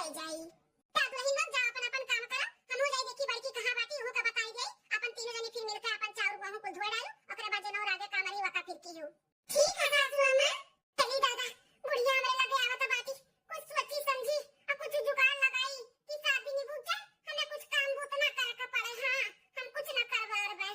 होई जाई। ता दुल्हन लोग जाओ अपन अपन काम करो, हम हो जाई देखी बड़की कहां बाटी हो का बताई जाई। अपन तीनों जनी फिर मिलकर अपन चाउर गेहूं को धोए डालो, ओकरे बाद जनौ आगे कामरी वका फिर की हो। ठीक है सासू अम्मा। चली दादा बुढ़िया हमरे लगे आवत बाटी, कुछ सोची समझी और कुछ जुगाड़ लगाई कि शादी नहीं बुझ जाए, हमें कुछ काम बूत ना करे के पड़े। हां हम कुछ ना करवार बे।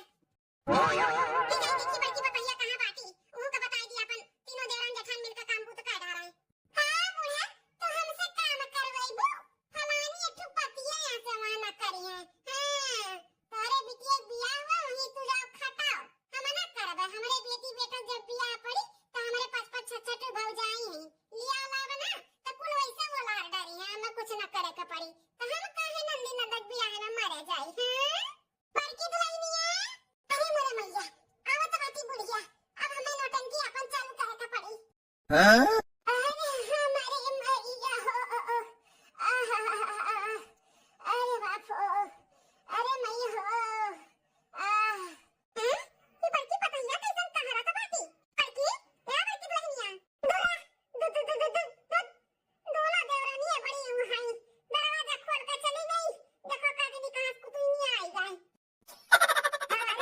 ठीक है देखी बड़की बपैया कहां बाटी, वो का बताई दी अपन तीनों देवरन जेठान मिलकर काम बूत कर डाला है। हां बुढ़ा तो हमसे काम करवाइबो, हमानी एकठो पतिया यहां से वहां ना करी है। हां तोरे बिटिया बियाह हुआ वही तू जाओ खटाओ, हम ना करबे। हमरे बेटी बेटा जब बियाह पड़ी तो हमरे पास पास छठ छठ भौजाई है, लिया लावे ना तो कुल वैसे वो लार डरी है, हमें कुछ ना करे के पड़ी तो हम काहे नंदी नंदक बियाह में मरे जाई। हां बड़की दुल्हनिया अरे मोरे मैया आवत बाटी बुढ़िया, अब हमें नौटंकी अपन चालू करे के पड़ी। हाँ? अरे हमारे मैया हो आहा अरे बाप हो अरे मैया हो आह ये बड़की पतैया कैसन कहारा था बाटी बड़की या बड़की दुल्हनिया दोला दोला देवरानी है बड़ी वहां दरवाजा खोल कर चली गई। देखो कागनी कहां कुतुइया आई जाए। अरे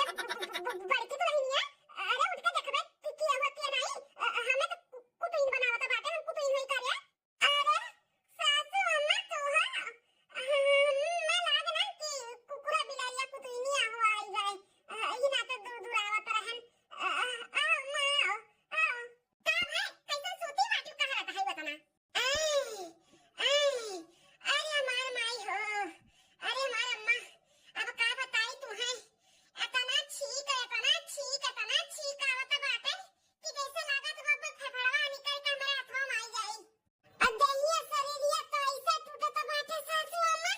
बड़की दुल्हनिया अरे उठ के देखबे की होती है नहीं, हमें तो कुतुइन बनावत बाटे, हम कुतुइन नहीं करिया। अरे सासू अम्मा तो है मैं लाग ना कि कुकुरा बिलाइया कुतुइनिया हो आई जाए। ई ना तो दूर दूर आवत रहन। अम्मा आओ का भाई कैसन सूती बाटी कहां रहता है बताना। अरे हमार माई हो अरे हमार अम्मा अब का बताई तुम्हें, इतना छीक आवत बाटे कि जैसे लागत हो फफड़वा निकल के हमारे हाथों में आई जाई। अब दहिया शरीरिया तो ऐसे टूटत बाटे सासू अम्मा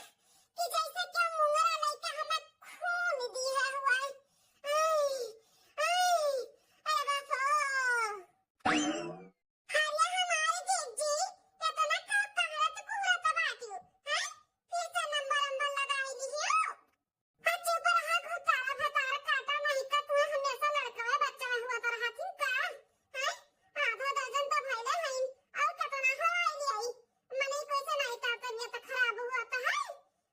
कि जैसे क्या मुंगरा लइका हमें खून दिया हुआ है। अरे बाप हरिया हमारे जीजी इतना कब कहरत कुहरत बाटी हैं, फिर से नंबर लगाई दियो। बच्चे पर हाथ उतारा भतार काटा नहीं का तू हमेशा लड़का बच्चा हुआ तर हाथिन का हैं, आधा दर्जन तो भइले हईन और कितना हो आई मने कैसे नहीं ता तबीयत खराब हुआ तो है,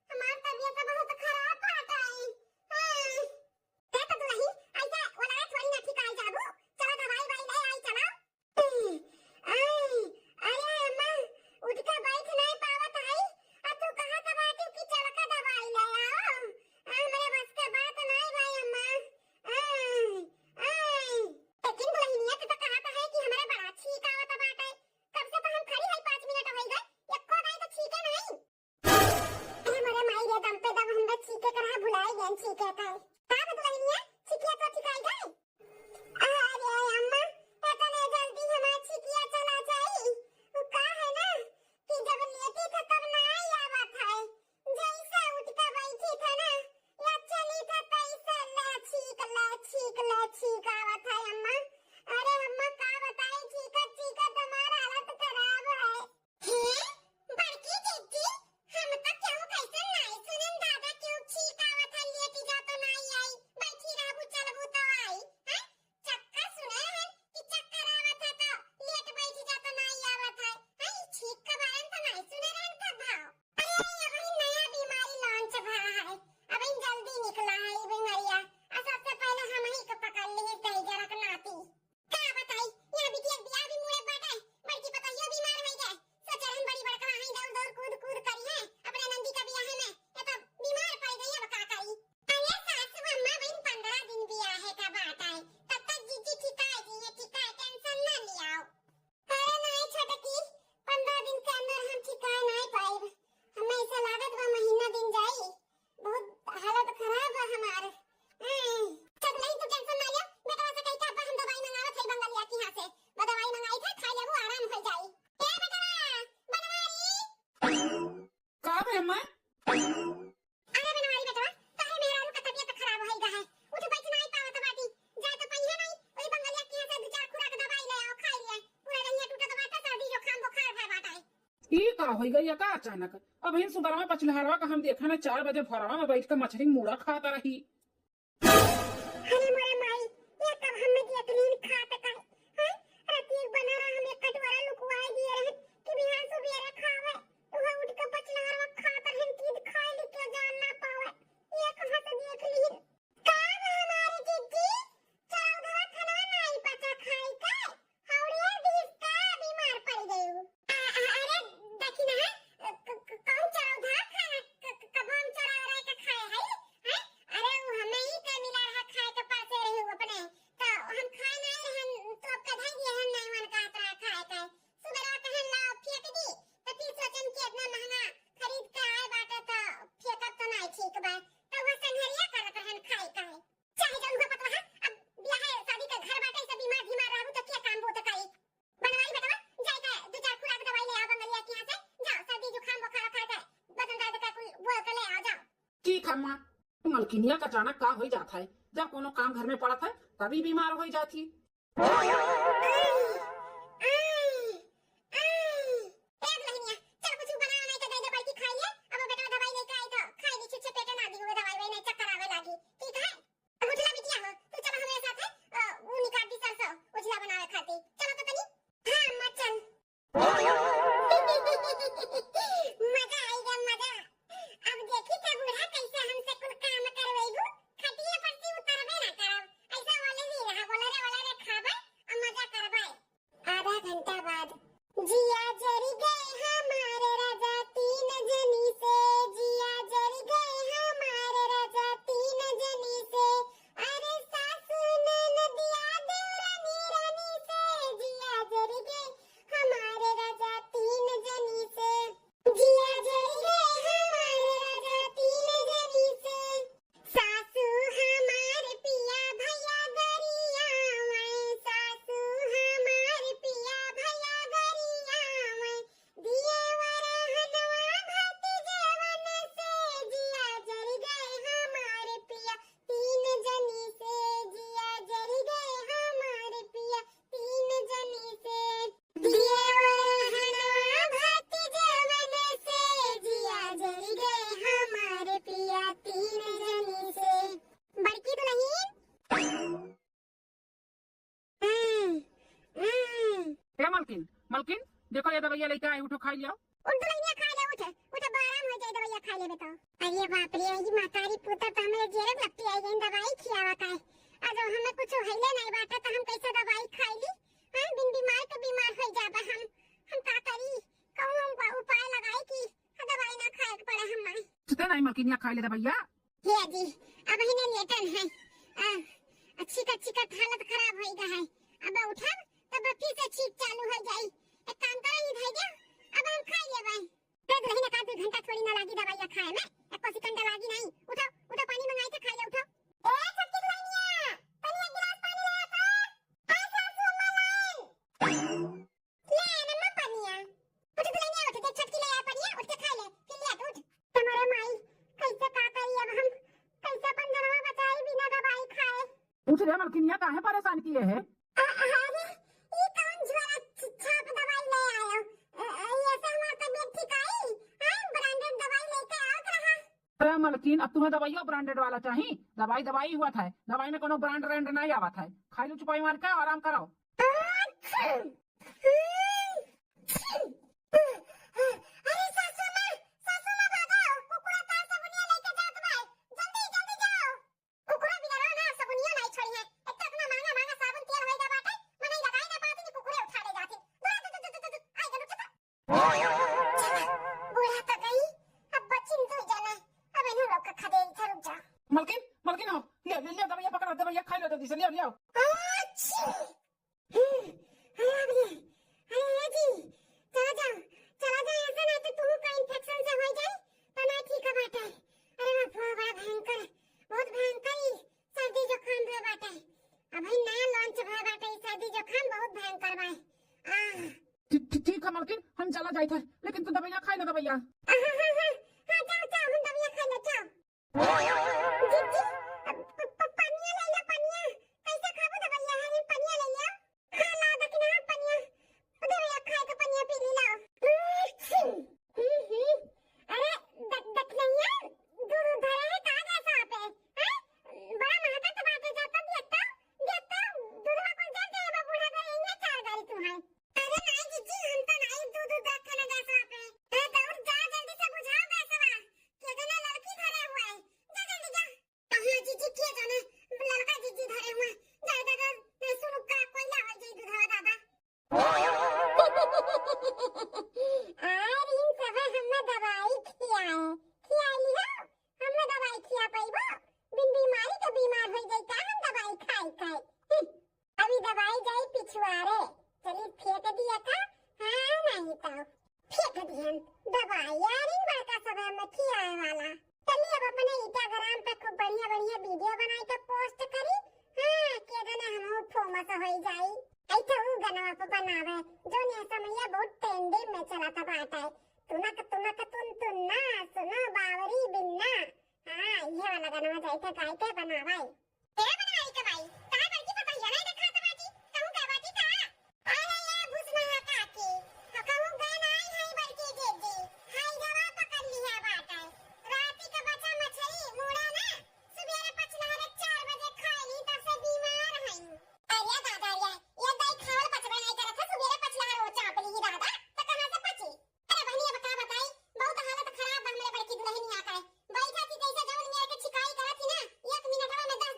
हमार तबीयत बहुत खराब बाटे हैं। ते तो दुल्ही ऐसा वाला थोड़ी ना ठिकाई जाबू, चलो दवाई वाई ले आई चलो। अरे अम्मा उठ के बैठ नहीं पावत है, अब तू कहां का बाटी की चल के दवाई ले आओ, मेरे बस के बात नहीं भाई अम्मा। लेकिन दुल्हनिया तो कहता है कि हमारे बड़ा छींक आवत बाटे, कब से तो हम खड़ी है 5 मिनट हो गए एको नहीं तो छींके नहीं। अरे मेरे माई रे दम पे दम हम छींके करा भुलाई गए छींके का का दुल्हनिया छींकिया तो ठिकाई गए। अरे अम्मा इतने जल्दी हमार छिकिया चला जाई, का है ना कि जब लेटी था तब ना आवत है, जैसे उठ के बैठी था ना या चली था तैसे छीक आवत है अम्मा। अरे अम्मा का बताई चीका तुम्हारा हालत खराब है। बड़की जीजी हम तो क्यों कैसे नहीं सुनन दादा क्यों छीक आवत है, लेटी जा तो नहीं आई, बैठी रहबू चलबू तो आई हैं, चक्कर सुने हैं कि चक्कर आवत है तो लेट बैठ जा तो नहीं आवत है छीक के बारे में तो नहीं सुने रहन का भाव। अरे अभी नया बीमारी लॉन्च भा है, अभी जल्दी निकला है ये बीमारियां, सबसे पहले हम ही को पकड़ लिए कहीं जरा के नाती का बताई यहां बिटिया बियाह भी मुड़े बाटे, बड़की पतैया बीमार हो गए, सोचे हम बड़ी बड़का हाई दौड़ कूद करी है अपने नंदी का बियाह में, ये तो बीमार पड़ गई अब का करी। अरे सासू अम्मा बहन 15 दिन बियाह का बात है, तब तक जीजी ठिकाए टेंशन ना लियाओ। अरे नहीं छोटकी 15 दिन के अंदर हम ठिकाए नहीं पाएब, हमें ऐसा लागत बा महीना दिन जाई, बहुत हालत खराब है हमार। चल नहीं तू टेंशन ना ले बेटा से कहीं का हम दवाई मंगावत है बंगलिया की यहां से, वो दवाई मंगाई था खा लेबू आराम हो जाई। ए बेटा बनवारी का है अम्मा? अरे बनवारी बेटा काहे मेहरारू का तबीयत खराब होई गा है, उठ बैठ नहीं पावत बाटी, जाए तो पहिए नहीं ओई बंगलिया की यहां से 2-4 खुराक दवाई ले आओ खाई ले, पूरा रहिया टूटत बाटा सर्दी जुकाम बुखार भय बाटा है। ई का होई गई का अचानक? अब इन सुबह में पचलहरवा का हम देखा ना 4 बजे भरवा में बैठ के मछली मुड़ा खाता रही। अरे मोरे माई ये कब हमें यकीन खात का है, रतिक बना हम एक कटोरा लुकवाई दिए रहे कि बिहान सुबेरे खावे, तू उठ के ठीक है माँ। मलकिनिया का अचानक का हो जाता है, जब कोनो काम घर में पड़ा था तभी बीमार हो जाती। जिया जरी गए हमारे राजा तीन जनी से, जिया जरी गए हमारे राजा तीन जनी से, अरे सासू ननदिया देवरानी रानी से, जिया जरी गए हमारे राजा तीन जनी से, जिया जरी गए हमारे राजा तीन जनी से, सासू हमारे पिया भैया गरिया में, सासू हमारे पिया भैया गरिया में, दिए वरहनवा भाती जवन से, जिया जरी गए हमारे पिया तीन जनी से, जिया जरी गए हमारे पिया तीन जनी से, दिए वरहनवा भाती जवन से, जिया जरी गए हमारे पिया तीन जनी से। बड़की दुल्हन ए मलकिन, मलकिन देखो ये दवाइयाँ लेके आई, उठो खाई लियो। उठ दुल्हनिया खा ले, उठ उठ बाराम हो जाए दवाइयाँ खा लेबे तो। अरे बाप रे, ये मातारी पुता तो हमें जेरक लगती आई गई दवाई खियावा का है। आज हमें कुछ होइले नहीं बाटा तो हम कैसे दवाई खाईली? हां बिन बीमार के बीमार हो जाबे हम का करी? कौन उपाय लगाई कि दवाई ना खाए के पड़े हमें? सुते नहीं मलकिनिया, खाई ले दवाइया। हे जी अब ही ने लेटन है। अच्छी का हालत खराब हो गई है। अब उठब तब फिर से छींक चालू हो जाई। एक काम कर ही भैया, अब हम खा लेबै। ते दुल्हन का 2 घंटा थोड़ी ना लागी दवाइयां खाए में, एक सेकंड लागी नहीं। उठो उठो पानी मंगाई के खा ले, उठो। ए छोटी दुल्हनिया, तनी एक गिलास पानी ले आ तो। आ सासू मलान ले ना पानिया। उठ दुल्हनिया, उठ, देख छोटकी ले आ पानिया, उठ के खा ले, फिर ले आ, उठ। तुम्हारे माई कैसे का करी अब हम, कैसे अपन जनवा बचाई बिना दवाई खाए? उठ रे मलकिनिया, काहे परेशान किए है? अरे ये कौन झोला छाप दवाई ले आयो? ये से हमार तबीयत ठीक आई? हां ब्रांडेड दवाई लेके आओ रहा। अरे मलकिन, अब तुम्हें दवाइयों ब्रांडेड वाला चाहिए? दवाई हुआ था, दवाई में कोनो ब्रांड ब्रांड नहीं आवा था। खाई लो चुपाई मार के, आराम कराओ। अरे सासू मां भागो, कुकुरा तार सबुनिया लेके जात बा, जल्दी जाओ। कुकुरा बिगड़ो ना, सबुनिया नहीं छोड़ी है। एक तो इतना महंगा साबुन तेल होई दा बाटे, मने लगाई ना पाती कि कुकुरे उठा ले जाती। आई गलो चला बूढ़ा तो गई, अब बचिन तो जाना, अब इन्हें रोक के खदे इधर रुक जा। मलकिन हो, ले दवाइयाँ पकड़ो, दवाइयाँ खाई लो जल्दी से, लियो। अच्छा अरे जी चला जा ऐसा ना तो तुम का इन्फेक्शन से हो जाए तो ना ठीक है बाटे। अरे बाप बड़ा भयंकर, बहुत भयंकर ही सर्दी जुकाम भय बाटे। अब ही नया लॉन्च भय बाटे, सर्दी जुकाम बहुत भयंकर बा। ठीक है मलकिन, हम चला जाए थे, लेकिन तू दवाइयाँ खाई लो, दवाइयाँ। जाओ हम दवाइयां खा ले, जाओ। जी पानिया ले लो, पानिया कैसे खाबो दवाइयां? है पानिया ले लो, खा ला दकिना पानिया, दवाइयां खाए तो पानिया पी ली ला। अरे दखलैया दूध धरे है का गैसा पे? हैं बड़ा महकत बाटे, जाता देता दूधवा को जल जाए बा, बूढ़ा का इंगे चार गाड़ी तू है। अरे नहीं जीजी, हम तो नहीं दूध देखने गैसा पे। दौड़ जा जल्दी से बुझाओ गैसवा, केदना लड़की धरे हुआ है। जा जल्दी जा। कहां जीजी के जाने लड़का जीजी धरे हुआ है। जा दादा नहीं सुनु का कोयला हो जाई दूधवा दादा। अरे इन सब हमें दवाई खियाए खियाली हो, हमें दवाई खिया पाइबो? बिन बीमारी के बीमार हो जाई का हम दवाई खाई अभी दवाई जाई पिछवाड़े, चली फेंक दिया था। हां नहीं तो फेंक दिहन दवाई यार, इन बड़का सब में खियाए वाला। चलिए अब अपने इंस्टाग्राम पे खूब बढ़िया वीडियो बनाई के पोस्ट करी। हां के देना हम फेमस हो जाई। ऐसे उ गनवा पे बनावे जो ने समय बहुत ट्रेंडिंग में चला था बाटा है। तुनक तुनक तुन तुन्ना सुनो बावरी बिन्ना। हां लगनवा जाई था गाय के बनावाई तेरा बनाई के भाई तार बड़की पता ही ना देखा त बाजी कहूं का बाजी ता अरे ये भुसना काकी कहूं गए नहीं है बड़की जेजी हाय जवा पकड़ लिया बात है राती का बचा मछली मुड़ा ना सुबेरे पचनारे 4 बजे खाई तब से बीमार हई अरे दादा ये दही खावल पचबे नहीं करत है सुबेरे पचला रो चाप ली दादा त कहां से पची अरे बहनी बता बताई बहुत हालत खराब बा हमरे बड़की दुल्हनिया का है बैठा थी जैसे जवन मेरे के छिकाई करत थी ना 1 मिनटवा में 10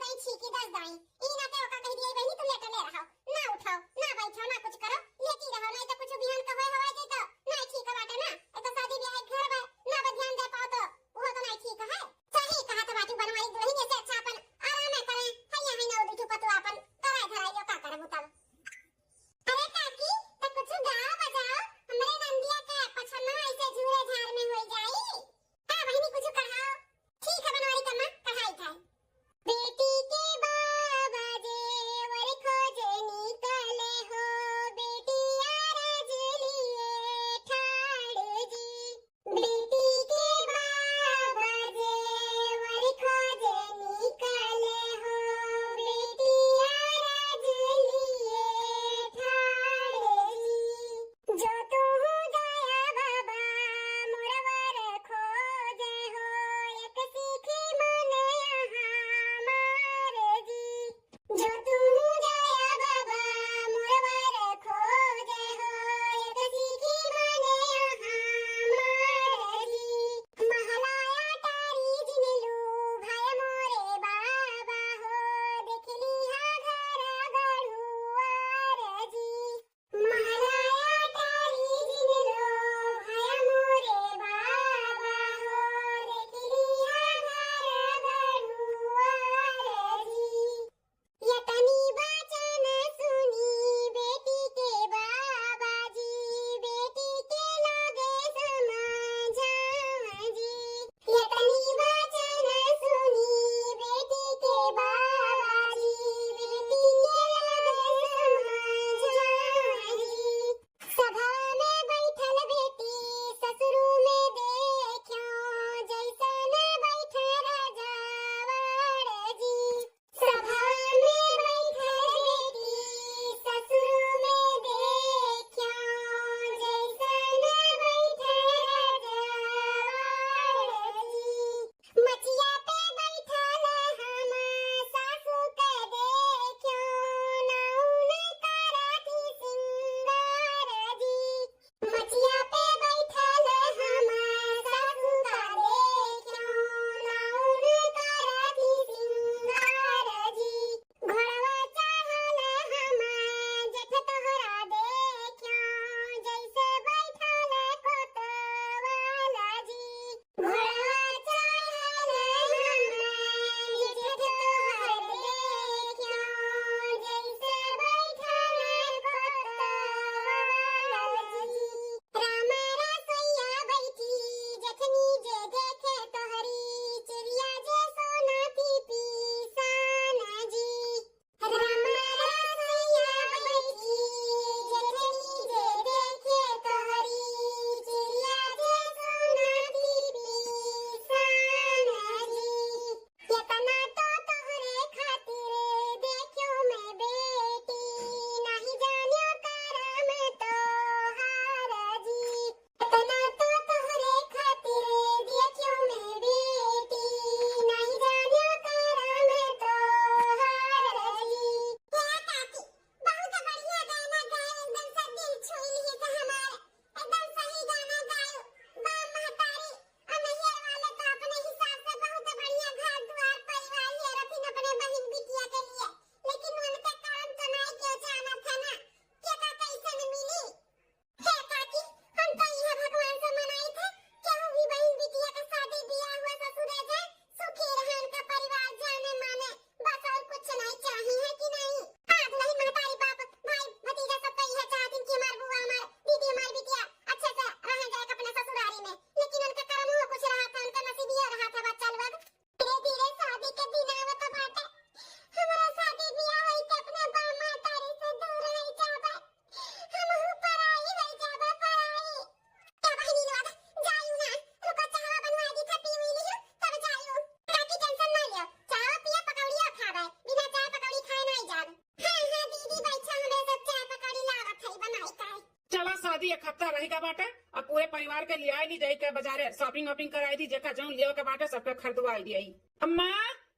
दी, एक हफ्ता रहेगा बाटे और पूरे परिवार के लिए आई ली जाई के बाजारे शॉपिंग वॉपिंग कराई दी, जेका जौन लियो के बाटे सबके खरीदवाई दी। अम्मा,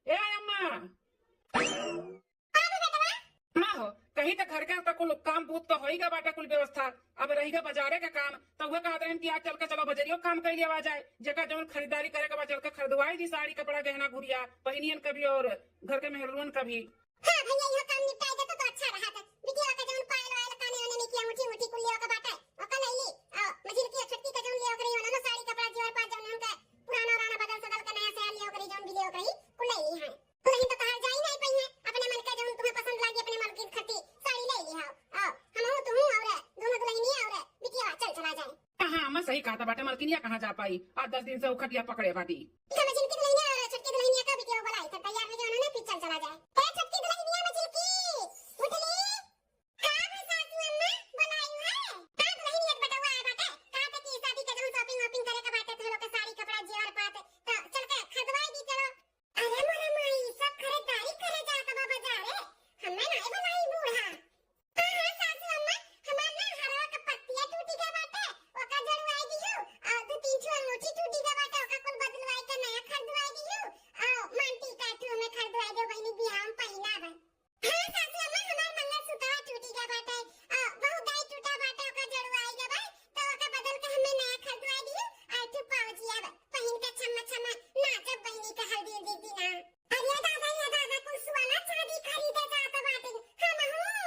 ए अम्मा, हाँ हो कहीं तो घर के तो कुल काम बूथ तो होईगा बाटे कुल व्यवस्था, अब रहेगा बाजारे का काम तो वह कहते हैं कि आज चल के चलो बजरियो काम कर लिया जाए, जेका जौन खरीदारी करे के बाद चल के खरीदवाई दी साड़ी कपड़ा गहना गुड़िया बहनियन का भी और घर के मेहरुन का भी। हां भैया यह काम निपटाई देता तो अच्छा रहा था। बिटिया का जौन पायल वायल काने ओने में किया मुठी मुठी कुल लियो का बाटा और कल आईली मझिल की छटकी का जौन लियो करी ओना ना साड़ी कपड़ा जीवर पास जौन हमका पुराना राना बदल सदल का नया से लियो करी जौन भी लियो करी कुल आईली है। तो नहीं तो कहां जाई नहीं पई है, अपने मन का जौन तुम्हें पसंद लागी अपने मन की खटी साड़ी ले ली हां हम हो तुम और दोनों दुल्हनिया और बिटिया चल चला जाए। हां मैं सही कहा था बाटे, मलकिनिया कहां जा पाई, आज 10 दिन से उखटिया पकड़े बाटी। मझिल की दुल्हनिया और छटकी दुल्हनिया का बिटिया बुलाई था तैयार हो जाओ ना फिर चल चला जाए। ए छटकी दुल्हनिया मझिल की उठली हां मैं सासू अम्मा बुलाई है। का दुल्हनिया बटवा है बाटे कहा था कि शादी के जौन शॉपिंग वॉपिंग करे का बाटे तो लोग के साड़ी कपड़ा जीवर पात तो चल के खरीदवाई दी चलो। अरे मोरा माई सब खरीदारी करे जात बा बाजारे हमें नहीं बुलाई बूढ़ा। हां सासू अम्मा हमार ना हरवा का पत्तियां टूटी के बाटे ओका जड़वाई दियो और दो तीन छो अंगूठी टूटी के बाटे ओका कुल बदलवाई के नया खरीदवाई दियो और मांटी काठू में खरीदवाई दो बहनी बियाह में पहिना बा। हां सासू अम्मा हमार मंगलसूत्र टूटी के बाटे बहुत दाई टूटा बाटे ओका जड़वाई दे भाई तो ओका बदल के हमें नया खरीदवाई दियो और तू पावजिया पहिन के छम्मा छम्मा नाचब बहनी का हल्दी दी दी ना। अरे दादा कुल सुवाना चांदी खरीदे जात बाटे हम हो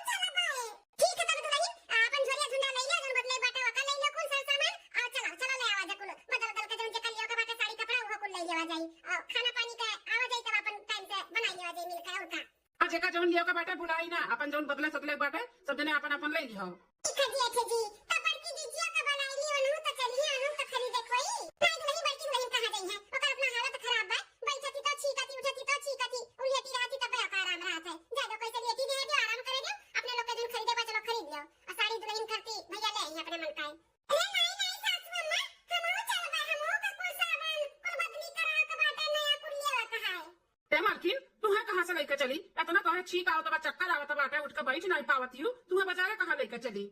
चला पाए। ठीक है तब दुल्हन अपन झोरिया झुंडा ले लिया जौन बदले बाटे ओका ले लियो कुल सामान और चलो चलो ले आवा जा कुल बदल के जौन जे कलियो का बाटे साड़ी कपड़ा वो कुल ले लिया जाई और खाना पानी का आवा जाई तब अपन टाइम से बना लिया जाई मिल के और का। आज जेका जौन लियो के बाटे बुलाई ना, अपन जौन बदले सदले बाटे सब जने अपन अपन ले लियो। ठीक है जी तब बड़की दीजिया का बनाई लियो न तो चलिए हम तो खरीदे कोई नहीं दुल्हन बड़की दुल्हन कहां गई है ओकर अपना हालत खराब बा बैठती तो छीकती उठती तो छीकती उलियती रहती तब का आराम रहत है। जा दो कैसे लेटी दे दो आराम करे दो अपने लोग के जौन खरीदे बा चलो खरीद लियो और साड़ी दुल्हन करती भैया ले आई अपने मन का। अरे नहीं सासू अम्मा हम हो चलबा हम हो का कुल सामान कुल बदली करा के बाटे नया कुल लिया कहा है। ए मालकिन तुम्हें कहां से लेकर चली, इतना तो छींक आवत बा चक्कर आवत बाटे उठ के बैठ नहीं पावती हूं, तुम्हें बाजारे कहां लेकर चली।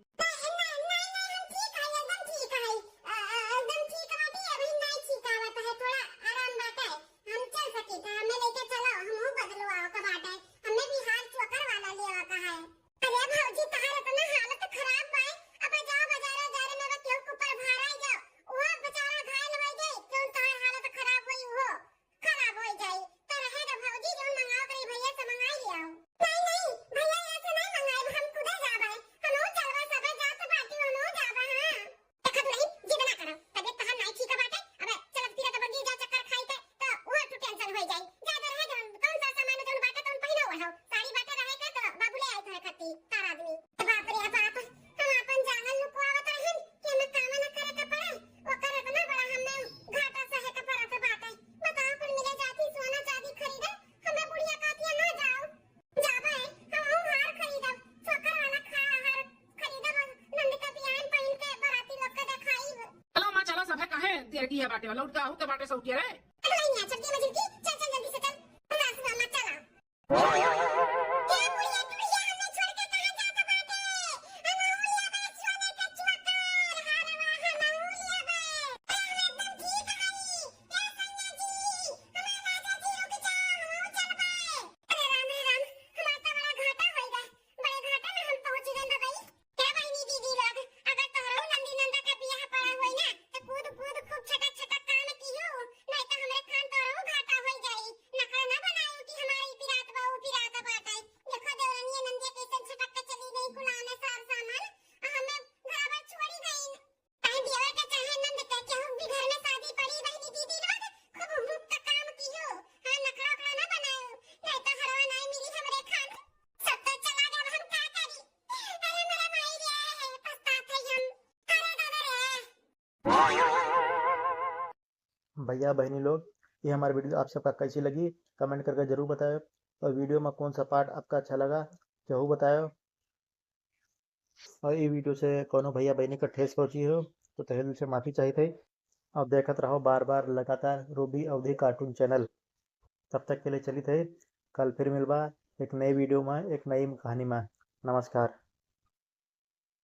की है बाटे वाला उठ के बाटे से उठिए रे। भैया बहनी लोग, ये हमारी वीडियो आप सबका कैसी लगी कमेंट करके ज़रूर बताओ, और वीडियो में कौन सा पार्ट आपका अच्छा लगा जरूर बताओ। और ये वीडियो से कोनो भैया बहनी का ठेस पहुंची हो तो तहे दिल से माफ़ी चाहिए थे। और देखते रहो बार बार लगातार रूबी अवधी कार्टून चैनल। तब तक के लिए चली थे, कल फिर मिलवा एक नई वीडियो में एक नई कहानी में। नमस्कार।